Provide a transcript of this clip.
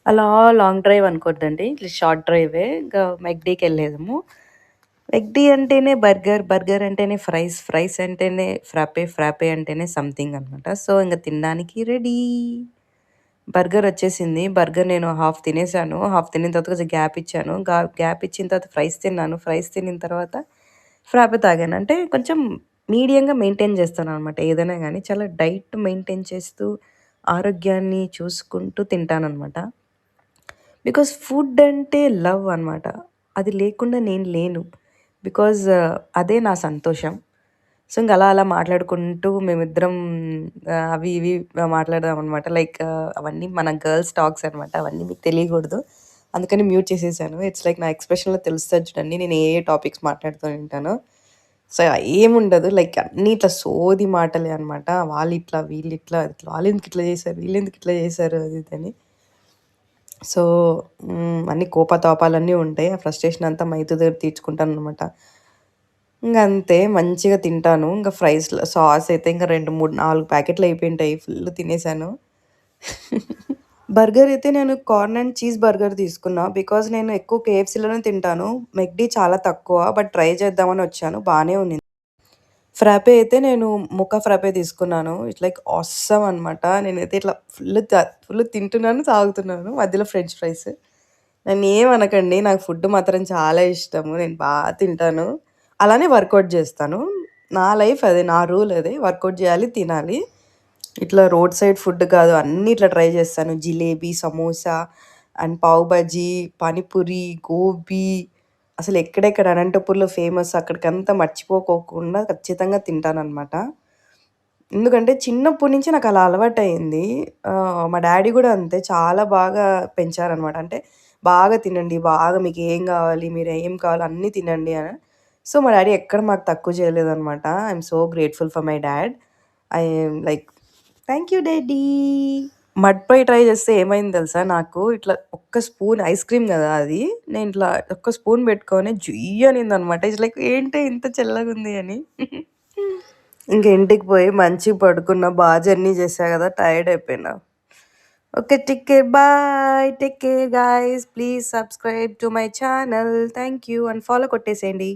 అలా long drive అనుకోద్దండి. ఇట్లా short డ్రైవే. ఇంకా మెక్‌డీకెళ్ళేదాము. మెక్‌డీ అంటేనే బర్గర్, బర్గర్ అంటేనే ఫ్రైస్, ఫ్రైస్ అంటేనే ఫ్రాపే, ఫ్రాపే అంటేనే సంథింగ్ అనమాట. సో, ఇంక తినడానికి రెడీ. బర్గర్ వచ్చేసింది. బర్గర్ నేను హాఫ్ తినేసాను. హాఫ్ తినిన తర్వాత కొంచెం గ్యాప్ ఇచ్చాను. గ్యాప్ ఇచ్చిన తర్వాత ఫ్రైస్ తిన్నాను. ఫ్రైస్ తినిన తర్వాత ఫ్రాపే తాగాను. అంటే కొంచెం మీడియంగా మెయింటైన్ చేస్తాననమాట ఏదైనా గానీ. చాలా డైట్ మెయింటైన్ చేస్తూ, ఆరోగ్యాన్ని చూసుకుంటూ తింటాననమాట. బికాజ్ ఫుడ్ అంటే లవ్ అనమాట. అది లేకుండా నేను లేను. బికాజ్ అదే నా సంతోషం. సో, ఇంక అలా అలా మాట్లాడుకుంటూ మేమిద్దరం అవి ఇవి మాట్లాడదామనమాట. లైక్ అవన్నీ మన గర్ల్స్ టాక్స్ అనమాట. అవన్నీ మీకు తెలియకూడదు. అందుకని మ్యూట్ చేసేసాను. ఇట్స్ లైక్ నా ఎక్స్‌ప్రెషన్‌లో తెలుస్తది చూడండి. నేను ఏ ఏ టాపిక్స్ మాట్లాడుతూ ఉంటానో. సో, ఏముండదు. లైక్ అన్నీ ఇట్లా సోది మాటలే అనమాట. వాళ్ళిట్లా, వీళ్ళిట్లా, వాళ్ళెందుకు ఇట్లా చేశారు, వీళ్ళెందుకు ఇట్లా చేశారు అది ఇది అని. సో, అన్నీ కోపతాపాలన్నీ ఉంటాయి. ఆ ఫ్రస్ట్రేషన్ అంతా మైతు దగ్గర తీర్చుకుంటాననమాట. ఇంగంతే మంచిగా తింటాను. ఇంక ఫ్రైస్‌లో సాస్ అయితే ఇంక 2, 3, 4 ప్యాకెట్లు అయిపోయుంటాయి. ఫుల్ తినేసాను. బర్గర్ అయితే నేను కార్న్ అండ్ చీజ్ బర్గర్ తీసుకున్నా. బికాజ్ నేను ఎక్కువ కేఎఫ్‌సీలోనే తింటాను. మెక్‌డీ చాలా తక్కువ. బట్ ట్రై చేద్దామని వచ్చాను. బానే ఉన్నింది. ఫ్రాపే అయితే నేను మొకా ఫ్రాపే తీసుకున్నాను. ఇట్స్ లైక్ ఆసమ్ అనమాట. నేనైతే ఇట్లా ఫుల్ తింటున్నాను, తాగుతున్నాను. మధ్యలో ఫ్రెంచ్ ఫ్రైస్. నన్నేమనకండి. నాకు ఫుడ్ మాత్రం చాలా ఇష్టము. నేను తింటాను. అలానే వర్కౌట్ జేస్తాను. నా లైఫ్ అదే. నా రూల్ అదే. వర్కౌట్ జేయాలి, తినాలి. ఇట్లా రోడ్ సైడ్ ఫుడ్ కాదు. అన్నీ ఇట్లా ట్రై చేస్తాను. జిలేబీ, సమోసా అండ్ పావు బజ్జీ, పానీపూరి, గోబీ అసలు ఎక్కడెక్కడ అనంతపూర్‌లో ఫేమస్ అక్కడికంతా మర్చిపోకోకుండా ఖచ్చితంగా తింటాననమాట. ఎందుకంటే చిన్నప్పటి నుంచి నాకలా అలవాటయింది. మా డ్యాడీ గూడా అంతే చాలా బాగా పెంచారనమాట. అంటే బాగా తినండి, బాగా మీకేం గావాలి, మీరు ఏం కావాలో అన్నీ తినండి అని. సో, మా డ్యాడీ ఎక్కడ మాకు తక్కువ చేయలేదనమాట. I am so grateful for my dad. I am like thank you daddy. Mud పై ట్రై చేస్తే ఏమైంది తెలుసా? నాకు ఇట్లా ఒక్క స్పూన్ ఐస్ క్రీమ్ గదా అది. నేను ఇట్లా ఒక్క స్పూన్ పెట్టుకొని జుయ్ అనిందనమాట. ఇట్స్ లైక్ ఏంటే ఇంత చల్లగుంది అని. ఇంక ఇంటికి పోయి మంచిగా పడుకున్నా. జర్నీ చేశా గదా! టైర్డ్ అయిపోయినా. Okay. Take care. Bye. Take care guys. Please subscribe to my channel. Thank you. And follow కొట్టేసేయండి.